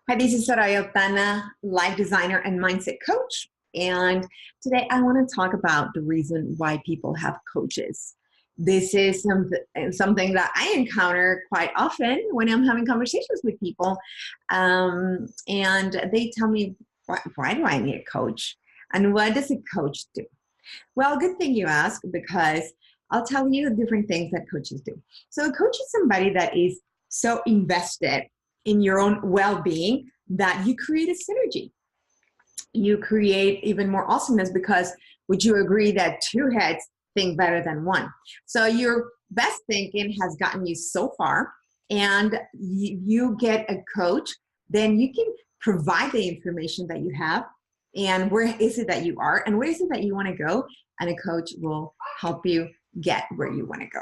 Hi, this is Soraya Tana, life designer and mindset coach. And today I want to talk about the reason why people have coaches. This is something that I encounter quite often when I'm having conversations with people. And they tell me, why do I need a coach? And what does a coach do? Well, good thing you ask, because I'll tell you different things that coaches do. So a coach is somebody that is so invested in your own well-being that you create a synergy. You create even more awesomeness, because would you agree that two heads think better than one? So your best thinking has gotten you so far, and you get a coach, then you can provide the information that you have and where is it that you are and where is it that you want to go, and a coach will help you get where you want to go,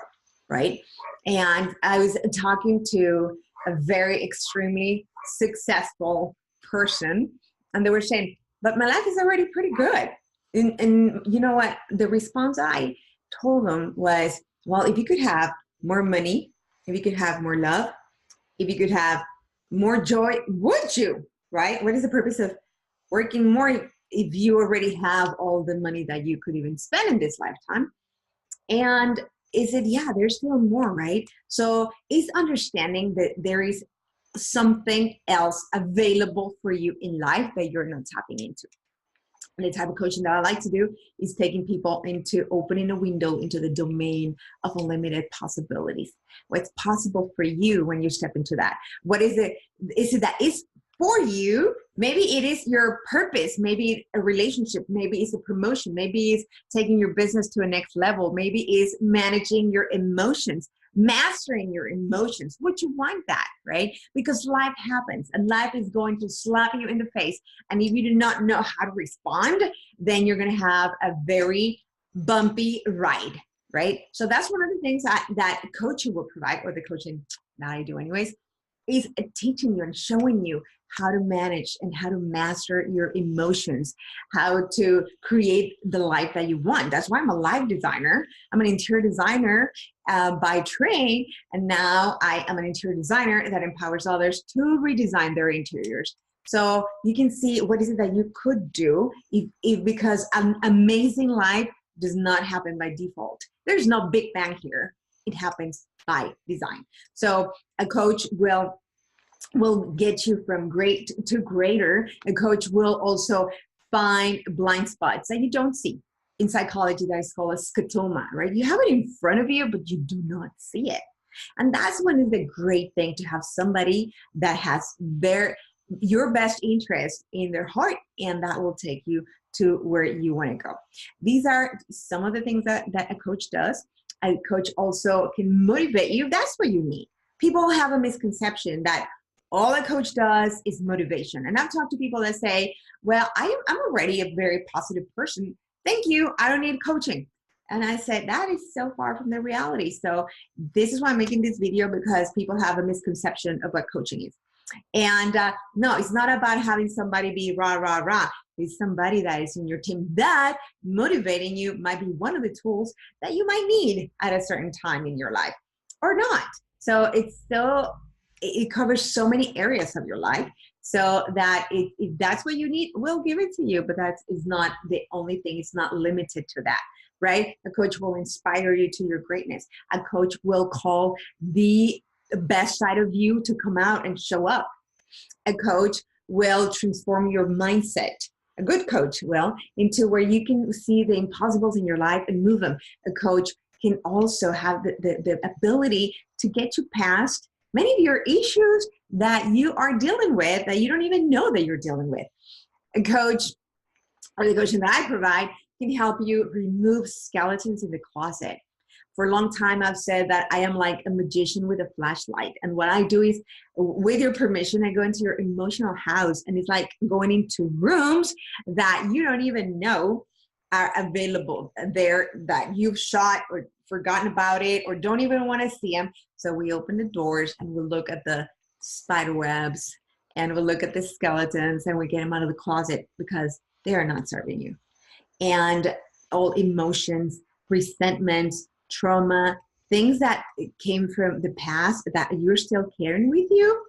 right? And I was talking to a very extremely successful person, and they were saying, but my life is already pretty good. And you know what? The response I told them was, well, if you could have more money, if you could have more love, if you could have more joy, would you, right? What is the purpose of working more if you already have all the money that you could even spend in this lifetime? And is it, yeah, there's still more, right? So it's understanding that there is something else available for you in life that you're not tapping into. And the type of coaching that I like to do is taking people into opening a window into the domain of unlimited possibilities. What's possible for you when you step into that? What is it? Is it that is for you? Maybe it is your purpose, maybe a relationship, maybe it's a promotion, maybe it's taking your business to a next level, maybe it's managing your emotions, mastering your emotions. Would you want that, right? Because life happens and life is going to slap you in the face. And if you do not know how to respond, then you're going to have a very bumpy ride, right? So that's one of the things that coaching will provide, or the coaching that I do anyways, is teaching you and showing you how to manage and how to master your emotions, how to create the life that you want. That's why I'm a life designer. I'm an interior designer by trade, and now I am an interior designer that empowers others to redesign their interiors. So you can see what is it that you could do because an amazing life does not happen by default. There's no Big Bang here. It happens by design. So a coach will get you from great to greater. A coach will also find blind spots that you don't see. In psychology, that is called a scotoma, right? You have it in front of you, but you do not see it. And that's one of the great thing, to have somebody that has your best interest in their heart, and that will take you to where you want to go. These are some of the things that a coach does. A coach also can motivate you. That's what you need. People have a misconception that all a coach does is motivation. And I've talked to people that say, well, I'm already a very positive person. Thank you. I don't need coaching. And I said, that is so far from the reality. So this is why I'm making this video, because people have a misconception of what coaching is. And no, it's not about having somebody be rah, rah, rah. It's somebody that is in your team that motivating you might be one of the tools that you might need at a certain time in your life, or not. So it covers so many areas of your life, so that if that's what you need, we'll give it to you. But that is not the only thing. It's not limited to that, right? A coach will inspire you to your greatness. A coach will call the best side of you to come out and show up. A coach will transform your mindset. A good coach will, into where you can see the impossibles in your life and move them. A coach can also have the ability to get you past many of your issues that you are dealing with, that you don't even know that you're dealing with. A coach, or the coaching that I provide, can help you remove skeletons in the closet. For a long time, I've said that I am like a magician with a flashlight. And what I do is, with your permission, I go into your emotional house, and it's like going into rooms that you don't even know are available there, that you've shot or forgotten about it, or don't even want to see them. So we open the doors and we look at the spider webs, and we look at the skeletons, and we get them out of the closet, because they are not serving you. And all emotions, resentments, trauma, things that came from the past that you're still carrying with you,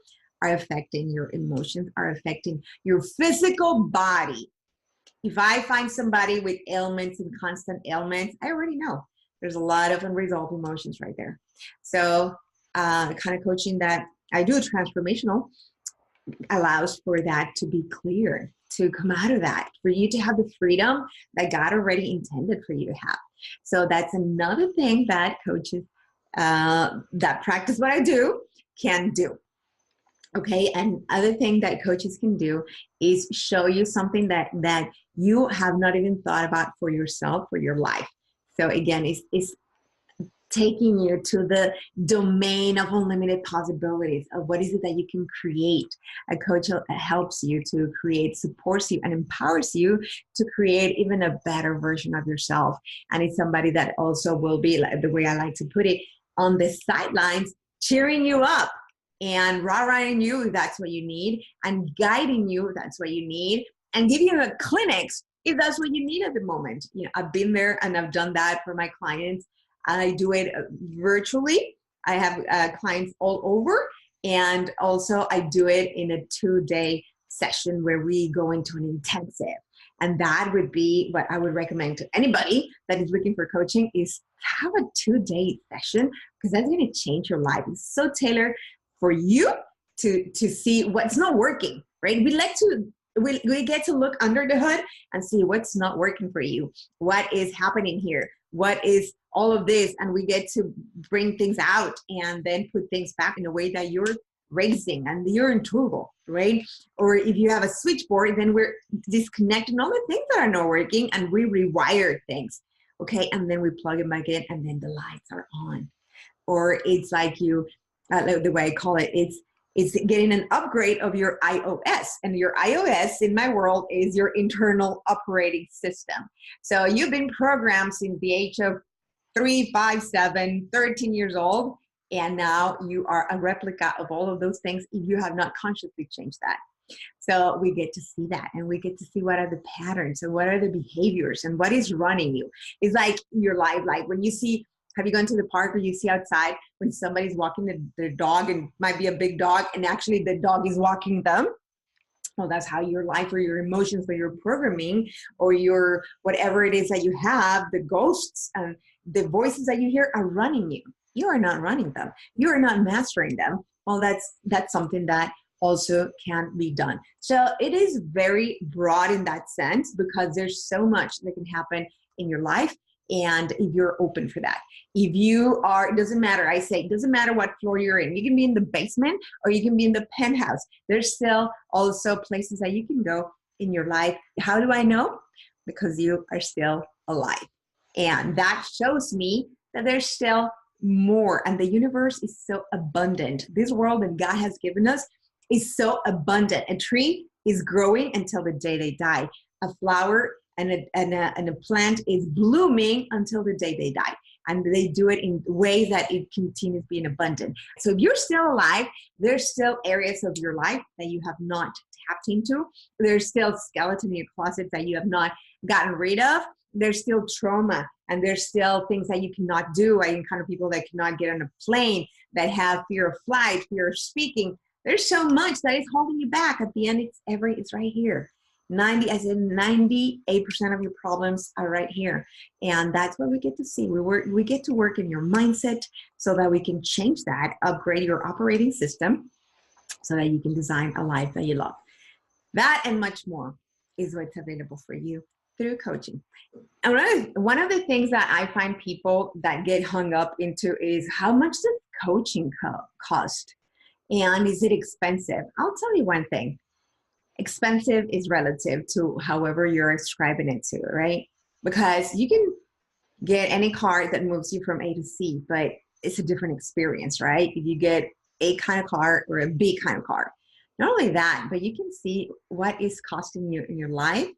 are affecting your emotions, are affecting your physical body. If I find somebody with ailments and constant ailments, I already know there's a lot of unresolved emotions right there. So the kind of coaching that I do, transformational, allows for that to be clear, to come out of that, for you to have the freedom that God already intended for you to have. So that's another thing that coaches that practice what I do can do. Okay, and other thing that coaches can do is show you something that you have not even thought about for yourself, for your life. So again, it's taking you to the domain of unlimited possibilities of what is it that you can create. A coach helps you to create, supports you, and empowers you to create even a better version of yourself. And it's somebody that also will be, like the way I like to put it, on the sidelines, cheering you up and rah-rahing you if that's what you need, and guiding you if that's what you need, and giving you a clinics if that's what you need at the moment. You know, I've been there and I've done that for my clients. I do it virtually. I have clients all over, and also I do it in a 2-day session where we go into an intensive. And that would be what I would recommend to anybody that is looking for coaching, is have a 2-day session, because that's going to change your life. It's so tailored for you to see what's not working, right? We get to look under the hood and see what's not working for you. What is happening here? What is all of this? And we get to bring things out and then put things back in a way that you're racing and you're in turbo, right? Or if you have a switchboard, then we're disconnecting all the things that are not working and we rewire things, okay? And then we plug it back in and then the lights are on. Or it's like the way I call it, it's getting an upgrade of your iOS. And your iOS in my world is your internal operating system. So you've been programmed since the age of 3, 5, 7, 13 years old. And now you are a replica of all of those things if you have not consciously changed that. So we get to see that, and we get to see what are the patterns and what are the behaviors and what is running you. It's like your life, like when you see, have you gone to the park where you see outside when somebody's walking their dog, and it might be a big dog, and actually the dog is walking them? Well, that's how your life or your emotions or your programming or your whatever it is that you have, the ghosts and the voices that you hear are running you. You are not running them. You are not mastering them. Well, that's something that also can be done. So it is very broad in that sense, because there's so much that can happen in your life. And if you're open for that, if you are, it doesn't matter. I say, it doesn't matter what floor you're in. You can be in the basement or you can be in the penthouse. There's still also places that you can go in your life. How do I know? Because you are still alive. And that shows me that there's still more. And the universe is so abundant. This world that God has given us is so abundant. A tree is growing until the day they die. A flower and a plant is blooming until the day they die. And they do it in ways that it continues being abundant. So if you're still alive, there's still areas of your life that you have not tapped into. There's still skeleton in your closet that you have not gotten rid of. There's still trauma, and there's still things that you cannot do. I encounter people that cannot get on a plane, that have fear of flight, fear of speaking. There's so much that is holding you back. At the end, it's right here. 98% of your problems are right here. And that's what we get to see. We get to work in your mindset so that we can change that, upgrade your operating system so that you can design a life that you love. That and much more is what's available for you through coaching. And one of the things that I find people that get hung up into is, how much does coaching cost? And is it expensive? I'll tell you one thing. Expensive is relative to however you're ascribing it to, right? Because you can get any car that moves you from A to C, but it's a different experience, right? If you get A kind of car or a B kind of car. Not only that, but you can see what is costing you in your life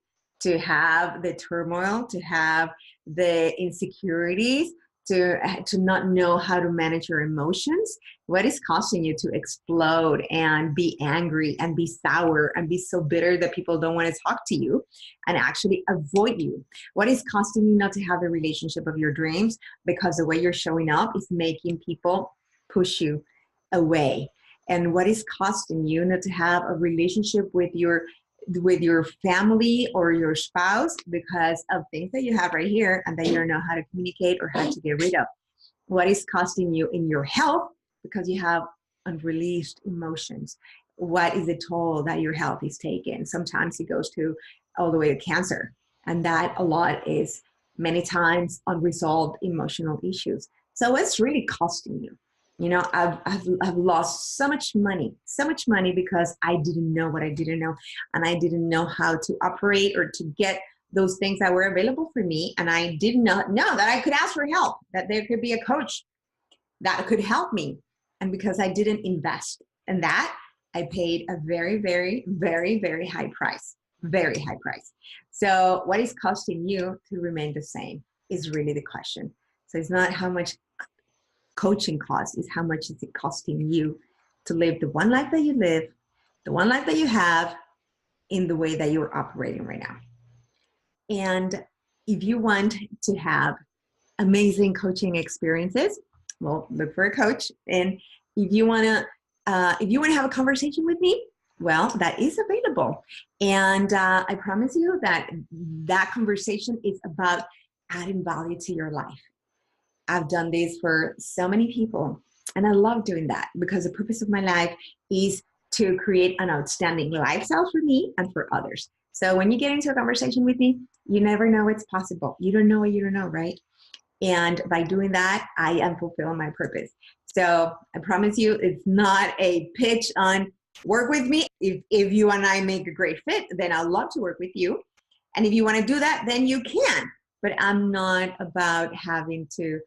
to have the turmoil, to have the insecurities, to not know how to manage your emotions. What is costing you to explode and be angry and be sour and be so bitter that people don't want to talk to you and actually avoid you? What is costing you not to have the relationship of your dreams because the way you're showing up is making people push you away? and what is costing you not to have a relationship with your family or your spouse because of things that you have right here and that you don't know how to communicate or how to get rid of. What is costing you in your health because you have unreleased emotions? What is the toll that your health is taking? Sometimes it goes to all the way to cancer, and that a lot is many times unresolved emotional issues. So what's really costing you? You know, I've lost so much money because I didn't know what I didn't know, and I didn't know how to operate or to get those things that were available for me. And I did not know that I could ask for help, that there could be a coach that could help me. And because I didn't invest in that, I paid a very, very, very, very high price, very high price. So what is costing you to remain the same is really the question. So it's not how much coaching costs, it's how much is it costing you to live the one life that you live, the one life that you have in the way that you're operating right now. And if you want to have amazing coaching experiences, well, look for a coach. And if you want to have a conversation with me, well, that is available. And I promise you that that conversation is about adding value to your life. I've done this for so many people, and I love doing that because the purpose of my life is to create an outstanding lifestyle for me and for others. So when you get into a conversation with me, you never know what's possible. You don't know what you don't know, right? And by doing that, I am fulfilling my purpose. So I promise you, it's not a pitch on work with me. If you and I make a great fit, then I'd love to work with you. And if you want to do that, then you can. But I'm not about having to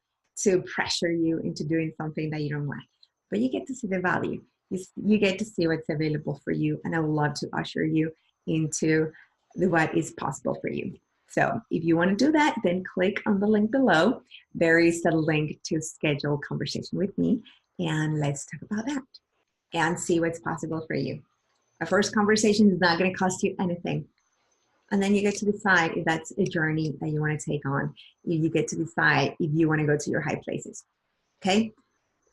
pressure you into doing something that you don't want. But you get to see the value. You get to see what's available for you. And I would love to usher you into what is possible for you. So if you want to do that, then click on the link below. There is a link to schedule a conversation with me, and let's talk about that and see what's possible for you. A first conversation is not going to cost you anything. And then you get to decide if that's a journey that you want to take on. You get to decide if you want to go to your high places. Okay?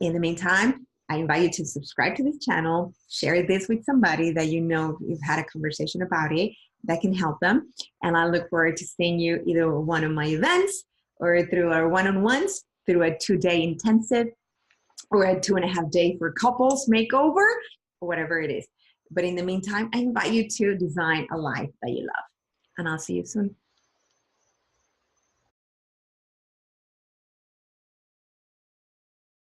In the meantime, I invite you to subscribe to this channel, share this with somebody that you know you've had a conversation about it that can help them. And I look forward to seeing you either one of my events or through our one-on-ones, through a 2-day intensive or a 2.5-day for couples makeover, or whatever it is. But in the meantime, I invite you to design a life that you love. And I'll see you soon.